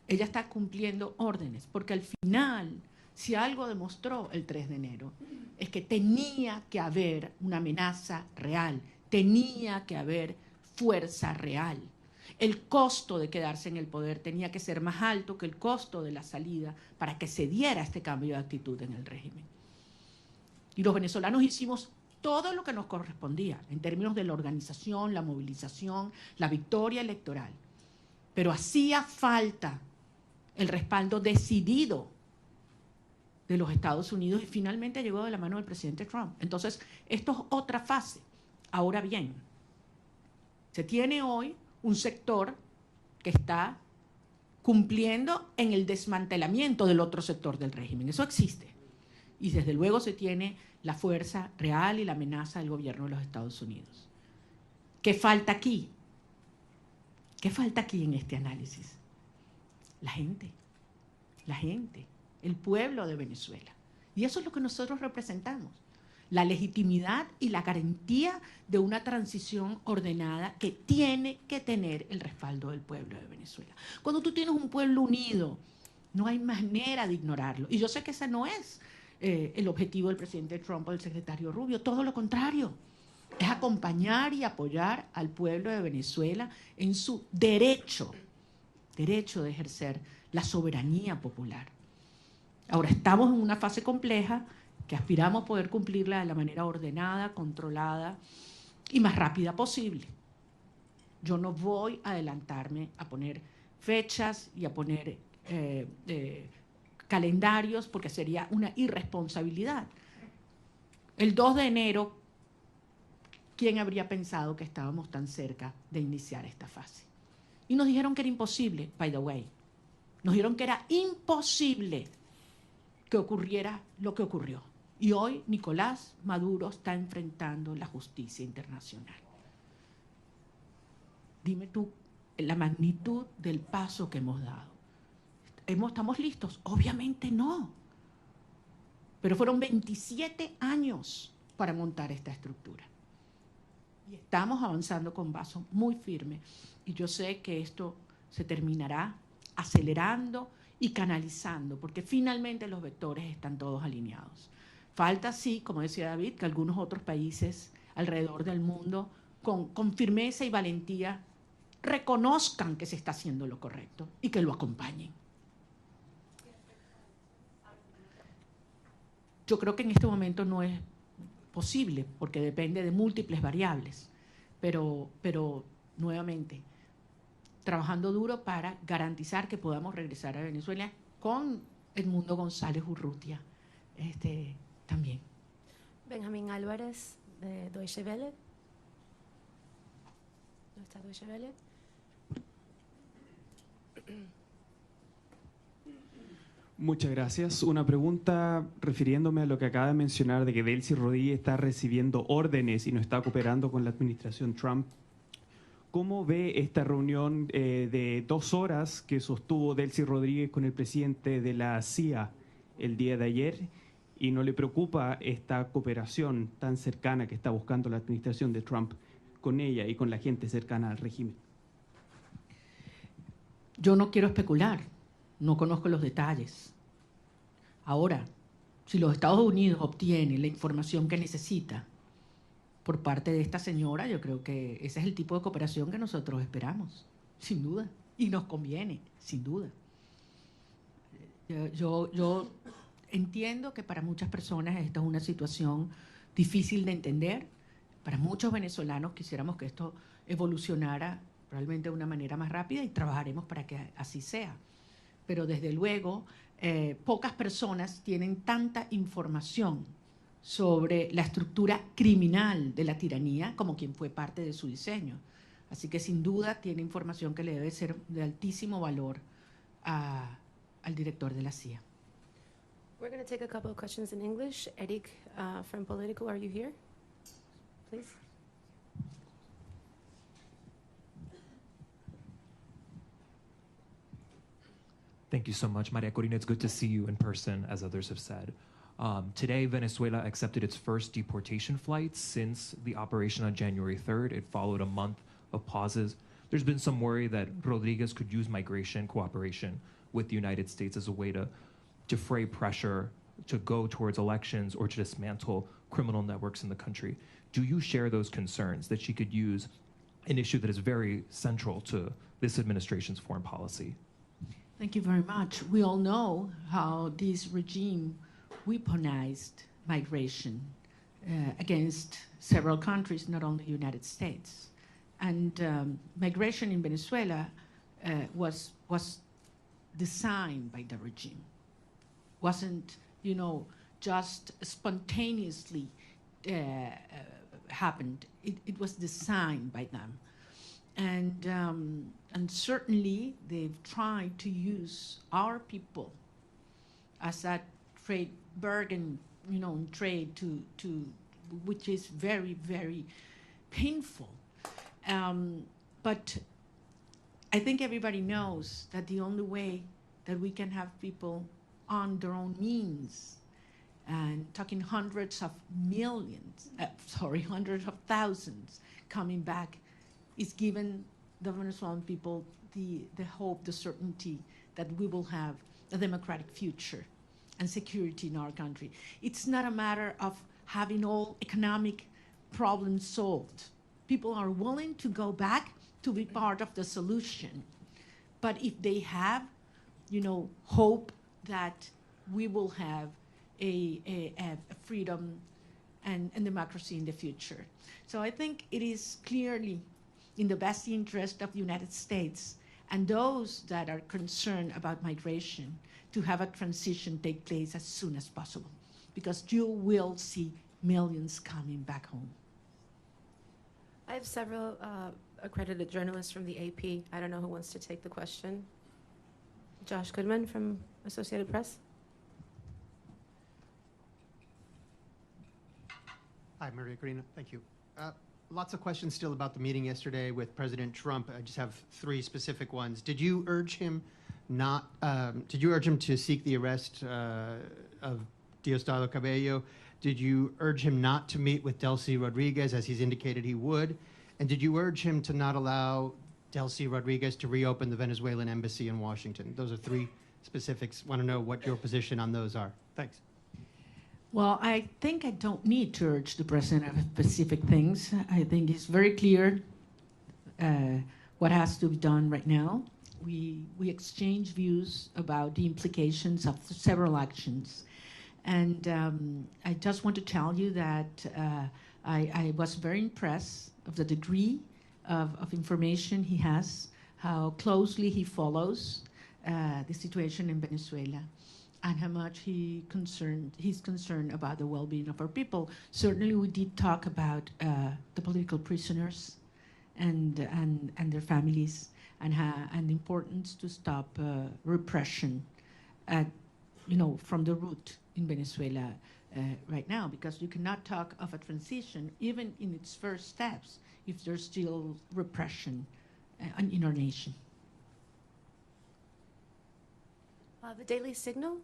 Ella está cumpliendo órdenes, porque al final, si algo demostró el 3 de enero, es que tenía que haber una amenaza real, tenía que haber fuerza real. El costo de quedarse en el poder tenía que ser más alto que el costo de la salida para que se diera este cambio de actitud en el régimen. Y los venezolanos hicimos todo lo que nos correspondía en términos de la organización, la movilización, la victoria electoral. Pero hacía falta el respaldo decidido de los Estados Unidos y finalmente llegó de la mano del presidente Trump. Entonces, esto es otra fase. Ahora bien, se tiene hoy un sector que está cumpliendo en el desmantelamiento del otro sector del régimen. Eso existe. Y desde luego se tiene la fuerza real y la amenaza del gobierno de los Estados Unidos. ¿Qué falta aquí? ¿Qué falta aquí en este análisis? La gente, el pueblo de Venezuela. Y eso es lo que nosotros representamos. La legitimidad y la garantía de una transición ordenada que tiene que tener el respaldo del pueblo de Venezuela. Cuando tú tienes un pueblo unido, no hay manera de ignorarlo. Y yo sé que ese no es el objetivo del presidente Trump o del secretario Rubio, todo lo contrario. Es acompañar y apoyar al pueblo de Venezuela en su derecho de ejercer la soberanía popular. Ahora estamos en una fase compleja que aspiramos a poder cumplirla de la manera ordenada, controlada y más rápida posible. Yo no voy a adelantarme a poner fechas y a poner calendarios porque sería una irresponsabilidad. El 2 de enero, ¿quién habría pensado que estábamos tan cerca de iniciar esta fase? Y nos dijeron que era imposible, by the way. Nos dijeron que era imposible que ocurriera lo que ocurrió. Y hoy Nicolás Maduro está enfrentando la justicia internacional. Dime tú la magnitud del paso que hemos dado. ¿Estamos listos? Obviamente no. Pero fueron 27 años para montar esta estructura. Y estamos avanzando con paso muy firme. Y yo sé que esto se terminará acelerando y canalizando, porque finalmente los vectores están todos alineados. Falta, sí, como decía David, que algunos otros países alrededor del mundo con firmeza y valentía reconozcan que se está haciendo lo correcto y que lo acompañen. Yo creo que en este momento no es posible, porque depende de múltiples variables, pero nuevamente, trabajando duro para garantizar que podamos regresar a Venezuela con Edmundo González Urrutia también. Benjamín Álvarez, de Deutsche Welle. ¿No está Deutsche Welle? Muchas gracias. Una pregunta refiriéndome a lo que acaba de mencionar de que Delcy Rodríguez está recibiendo órdenes y no está cooperando con la administración Trump. ¿Cómo ve esta reunión de 2 horas que sostuvo Delcy Rodríguez con el presidente de la CIA el día de ayer? ¿Y no le preocupa esta cooperación tan cercana que está buscando la administración de Trump con ella y con la gente cercana al régimen? Yo no quiero especular, no conozco los detalles. Ahora, si los Estados Unidos obtienen la información que necesita por parte de esta señora, yo creo que ese es el tipo de cooperación que nosotros esperamos, sin duda, y nos conviene, sin duda. Yo entiendo que para muchas personas esta es una situación difícil de entender. Para muchos venezolanos quisiéramos que esto evolucionara probablemente de una manera más rápida y trabajaremos para que así sea. Pero desde luego, pocas personas tienen tanta información sobre la estructura criminal de la tiranía como quien fue parte de su diseño. Así que sin duda tiene información que le debe ser de altísimo valor al director de la CIA. We're going to take a couple of questions in English. Eric from Politico, are you here? Please. Thank you so much, María Corina. It's good to see you in person, as others have said. Today, Venezuela accepted its first deportation flights since the operation on January 3rd. It followed a month of pauses. There's been some worry that Rodriguez could use migration cooperation with the United States as a way to defray pressure to go towards elections or to dismantle criminal networks in the country. Do you share those concerns that she could use an issue that is very central to this administration's foreign policy? Thank you very much. We all know how this regime weaponized migration against several countries, not only the United States. And migration in Venezuela was designed by the regime. Wasn't, just spontaneously happened. It was designed by them. And certainly they've tried to use our people as that trade bargain, trade to which is very, very painful. But I think everybody knows that the only way that we can have people on their own means, and talking hundreds of thousands coming back, is given the Venezuelan people the hope, the certainty that we will have a democratic future and security in our country. It's not a matter of having all economic problems solved. People are willing to go back to be part of the solution. But if they have hope that we will have a freedom and democracy in the future. So I think it is clearly in the best interest of the United States and those that are concerned about migration to have a transition take place as soon as possible, because you will see millions coming back home. I have several accredited journalists from the AP. I don't know who wants to take the question. Josh Goodman from Associated Press. Hi, Maria Corina. Thank you. Lots of questions still about the meeting yesterday with President Trump. I just have 3 specific ones. Did you urge him to seek the arrest of Diosdado Cabello? Did you urge him not to meet with Delcy Rodriguez, as he's indicated he would? And did you urge him to not allow Delcy Rodriguez to reopen the Venezuelan embassy in Washington? Those are 3 specifics. Want to know what your position on those are. Thanks. Well, I think I don't need to urge the president of specific things. I think it's very clear what has to be done right now. We exchange views about the implications of several actions. And I just want to tell you that I was very impressed of the degree of information he has, how closely he follows the situation in Venezuela, and how much he's concerned about the well-being of our people. Certainly, we did talk about the political prisoners and their families, and the importance to stop repression from the root in Venezuela right now, because you cannot talk of a transition, even in its first steps, if there's still repression in our nation. The Daily Signal.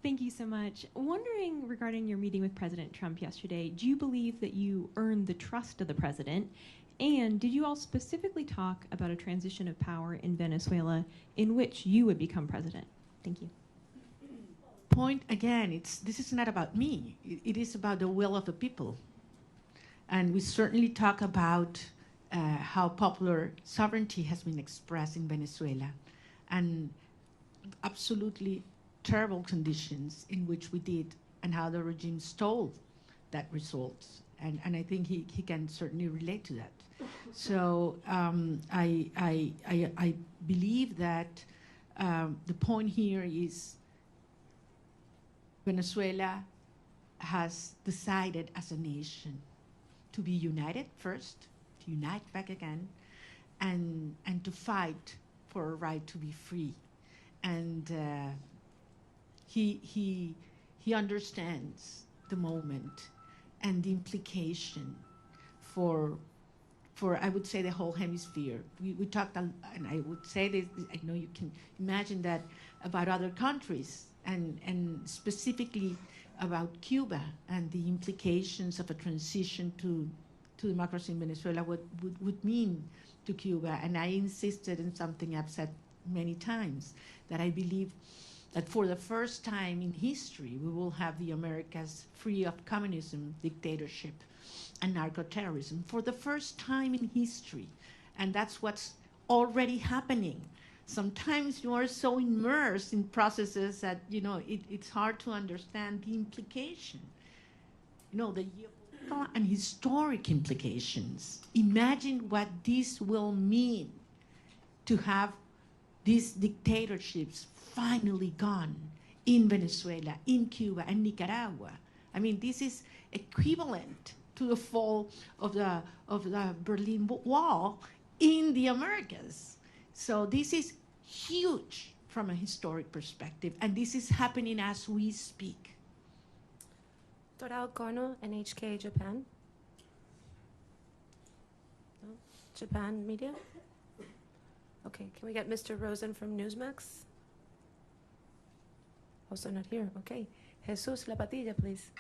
Thank you so much. Wondering regarding your meeting with President Trump yesterday, do you believe that you earned the trust of the president? And did you all specifically talk about a transition of power in Venezuela in which you would become president? Thank you. Point again, this is not about me. It is about the will of the people. And we certainly talk about how popular sovereignty has been expressed in Venezuela, and absolutely terrible conditions in which we did, and how the regime stole that result. And I think he can certainly relate to that. So I believe that the point here is Venezuela has decided as a nation to be united first, to unite back again, and to fight for a right to be free. And he understands the moment and the implication for I would say the whole hemisphere. We talked, and I would say this, I know you can imagine that about other countries, and specifically about Cuba and the implications of a transition to democracy in Venezuela, what would mean to Cuba. And I insisted in something I've said many times, that I believe that for the first time in history, we will have the Americas free of communism, dictatorship, and narco-terrorism, for the first time in history. And that's what's already happening. Sometimes you are so immersed in processes that, it's hard to understand the implication. The geopolitical and historic implications. Imagine what this will mean to have these dictatorships finally gone in Venezuela, in Cuba, and Nicaragua. I mean, this is equivalent to the fall of the Berlin Wall in the Americas. So this is huge from a historic perspective, and this is happening as we speak. Toral Kono, NHK, Japan. No? Japan Media? Okay, can we get Mr. Rosen from Newsmax? Also not here, okay. Jesus La Patilla, please.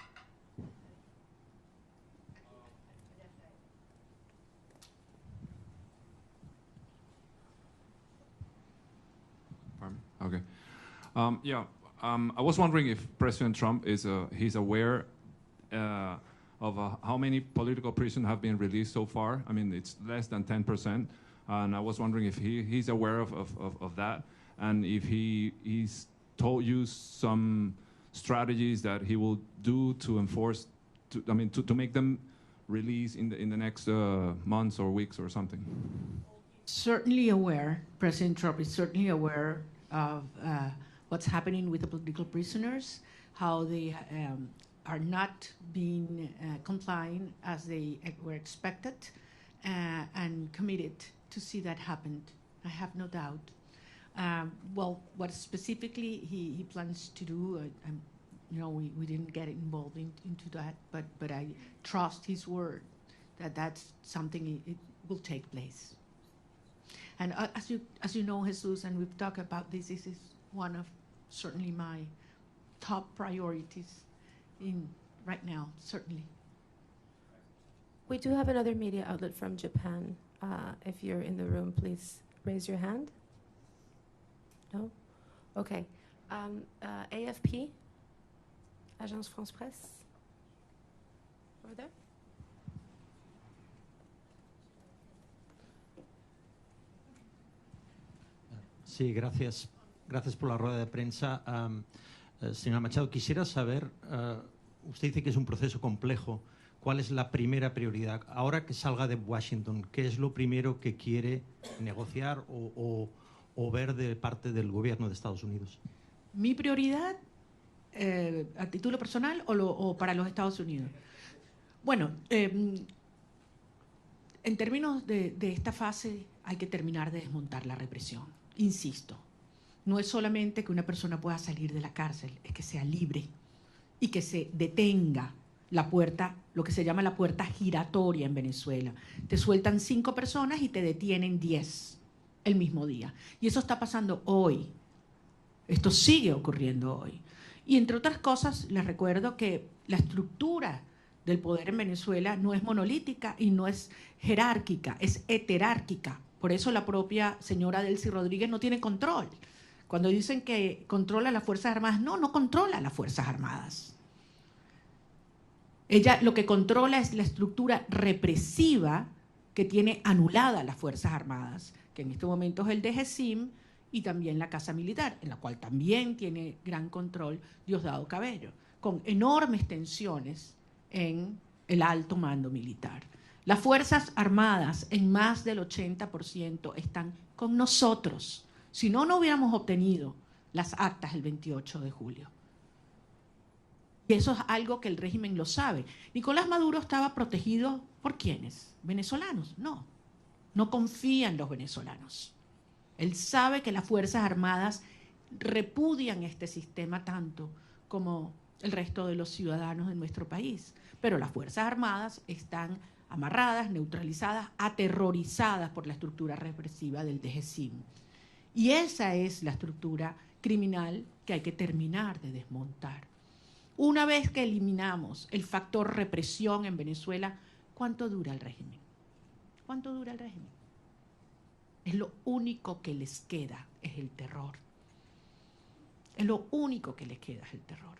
Okay. I was wondering if President Trump he's aware of how many political prisoners have been released so far. I mean, it's less than 10%. And I was wondering if he's aware of that, and if he's told you some strategies that he will do to enforce, to make them release in the next months or weeks or something. Certainly aware, President Trump is certainly aware of what's happening with the political prisoners, how they are not being complying as they were expected, and committed to see that happen. I have no doubt. Well, what specifically he plans to do, we didn't get involved into that, but I trust his word that that's something it will take place. And as you know, Jesus, and we've talked about this is one of certainly my top priorities right now, certainly. We do have another media outlet from Japan. If you're in the room, please raise your hand. No? Okay. AFP, Agence France Presse. Over there. Sí, gracias. Gracias por la rueda de prensa. Señora Machado, quisiera saber, usted dice que es un proceso complejo. ¿Cuál es la primera prioridad? Ahora que salga de Washington, ¿qué es lo primero que quiere negociar o ver de parte del gobierno de Estados Unidos? ¿Mi prioridad a título personal o para los Estados Unidos? Bueno, en términos de esta fase hay que terminar de desmontar la represión. Insisto, no es solamente que una persona pueda salir de la cárcel, es que sea libre y que se detenga la puerta, lo que se llama la puerta giratoria en Venezuela. Te sueltan 5 personas y te detienen 10 el mismo día. Y eso está pasando hoy. Esto sigue ocurriendo hoy. Y entre otras cosas, les recuerdo que la estructura del poder en Venezuela no es monolítica y no es jerárquica, es heterárquica. Por eso la propia señora Delcy Rodríguez no tiene control. Cuando dicen que controla las Fuerzas Armadas, no controla las Fuerzas Armadas. Ella lo que controla es la estructura represiva que tiene anulada las Fuerzas Armadas, que en este momento es el DGCIM y también la Casa Militar, en la cual también tiene gran control Diosdado Cabello, con enormes tensiones en el alto mando militar. Las Fuerzas Armadas, en más del 80%, están con nosotros. Si no, no hubiéramos obtenido las actas el 28 de julio. Y eso es algo que el régimen lo sabe. Nicolás Maduro estaba protegido ¿por quiénes? ¿Venezolanos? No confía en los venezolanos. Él sabe que las Fuerzas Armadas repudian este sistema tanto como el resto de los ciudadanos de nuestro país. Pero las Fuerzas Armadas están amarradas, neutralizadas, aterrorizadas por la estructura represiva del DGCIM. Y esa es la estructura criminal que hay que terminar de desmontar. Una vez que eliminamos el factor represión en Venezuela, ¿cuánto dura el régimen? ¿Cuánto dura el régimen? Es lo único que les queda, es el terror. Es lo único que les queda, es el terror.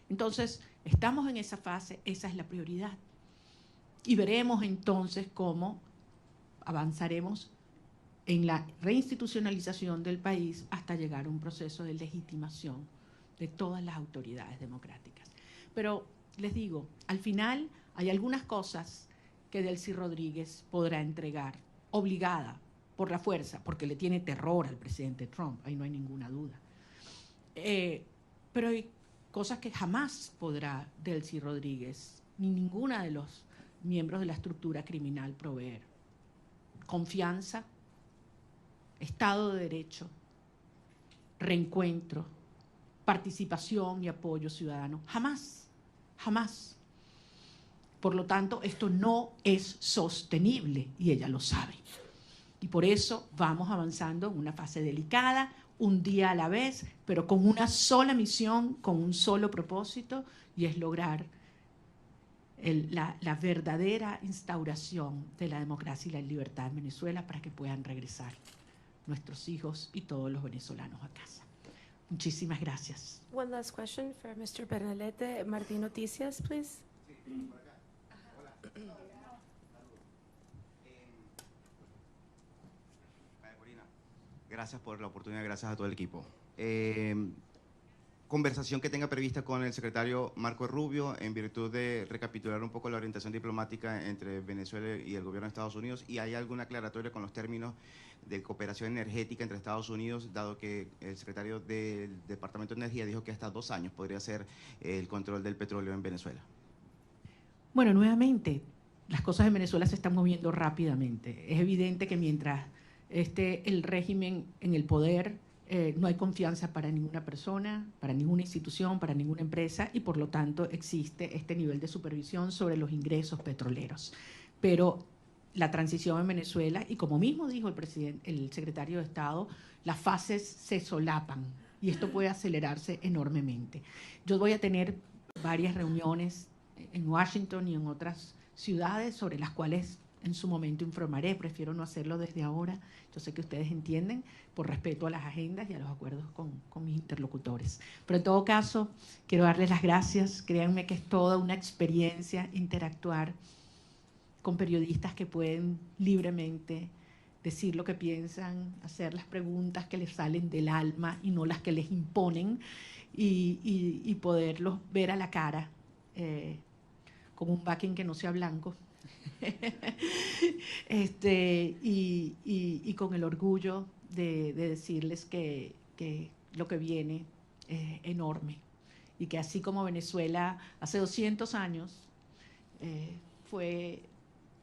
Entonces, estamos en esa fase, esa es la prioridad. Y veremos entonces cómo avanzaremos en la reinstitucionalización del país hasta llegar a un proceso de legitimación de todas las autoridades democráticas. Pero les digo, al final hay algunas cosas que Delcy Rodríguez podrá entregar, obligada por la fuerza, porque le tiene terror al presidente Trump, ahí no hay ninguna duda. Pero hay cosas que jamás podrá Delcy Rodríguez, ni ninguna de los miembros de la estructura criminal proveer. Confianza, Estado de Derecho, reencuentro, participación y apoyo ciudadano. Jamás, jamás. Por lo tanto, esto no es sostenible y ella lo sabe. Y por eso vamos avanzando en una fase delicada, un día a la vez, pero con una sola misión, con un solo propósito, y es lograr la verdadera instauración de la democracia y la libertad en Venezuela para que puedan regresar nuestros hijos y todos los venezolanos a casa. Muchísimas gracias. One last question for Mr. Bernalete. Martín Noticias, please. Sí, María Corina, gracias por la oportunidad, gracias a todo el equipo. Conversación que tenga prevista con el secretario Marco Rubio en virtud de recapitular un poco la orientación diplomática entre Venezuela y el gobierno de Estados Unidos, y hay alguna aclaratoria con los términos de cooperación energética entre Estados Unidos, dado que el secretario del Departamento de Energía dijo que hasta 2 años podría ser el control del petróleo en Venezuela. Bueno, nuevamente, las cosas en Venezuela se están moviendo rápidamente. Es evidente que mientras esté el régimen en el poder, no hay confianza para ninguna persona, para ninguna institución, para ninguna empresa, y por lo tanto existe este nivel de supervisión sobre los ingresos petroleros. Pero la transición en Venezuela, y como mismo dijo el secretario de Estado, las fases se solapan y esto puede acelerarse enormemente. Yo voy a tener varias reuniones en Washington y en otras ciudades sobre las cuales en su momento informaré. Prefiero no hacerlo desde ahora. Yo sé que ustedes entienden, por respeto a las agendas y a los acuerdos con mis interlocutores. Pero en todo caso, quiero darles las gracias. Créanme que es toda una experiencia interactuar con periodistas que pueden libremente decir lo que piensan, hacer las preguntas que les salen del alma y no las que les imponen, y poderlos ver a la cara con un backing que no sea blanco. Y con el orgullo de decirles que lo que viene es enorme, y que así como Venezuela hace 200 años fue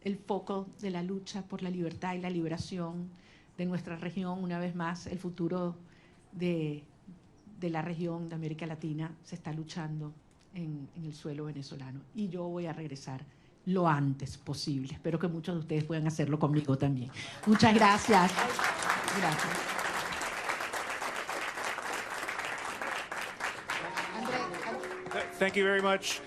el foco de la lucha por la libertad y la liberación de nuestra región, una vez más el futuro de la región de América Latina se está luchando en el suelo venezolano, y yo voy a regresar lo antes posible. Espero que muchos de ustedes puedan hacerlo conmigo también. Muchas gracias. Gracias. Thank you very much.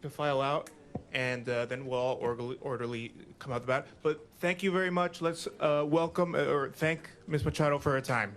To file out, and then we'll all orderly come out the back. But thank you very much. Let's welcome or thank Ms. Machado for her time.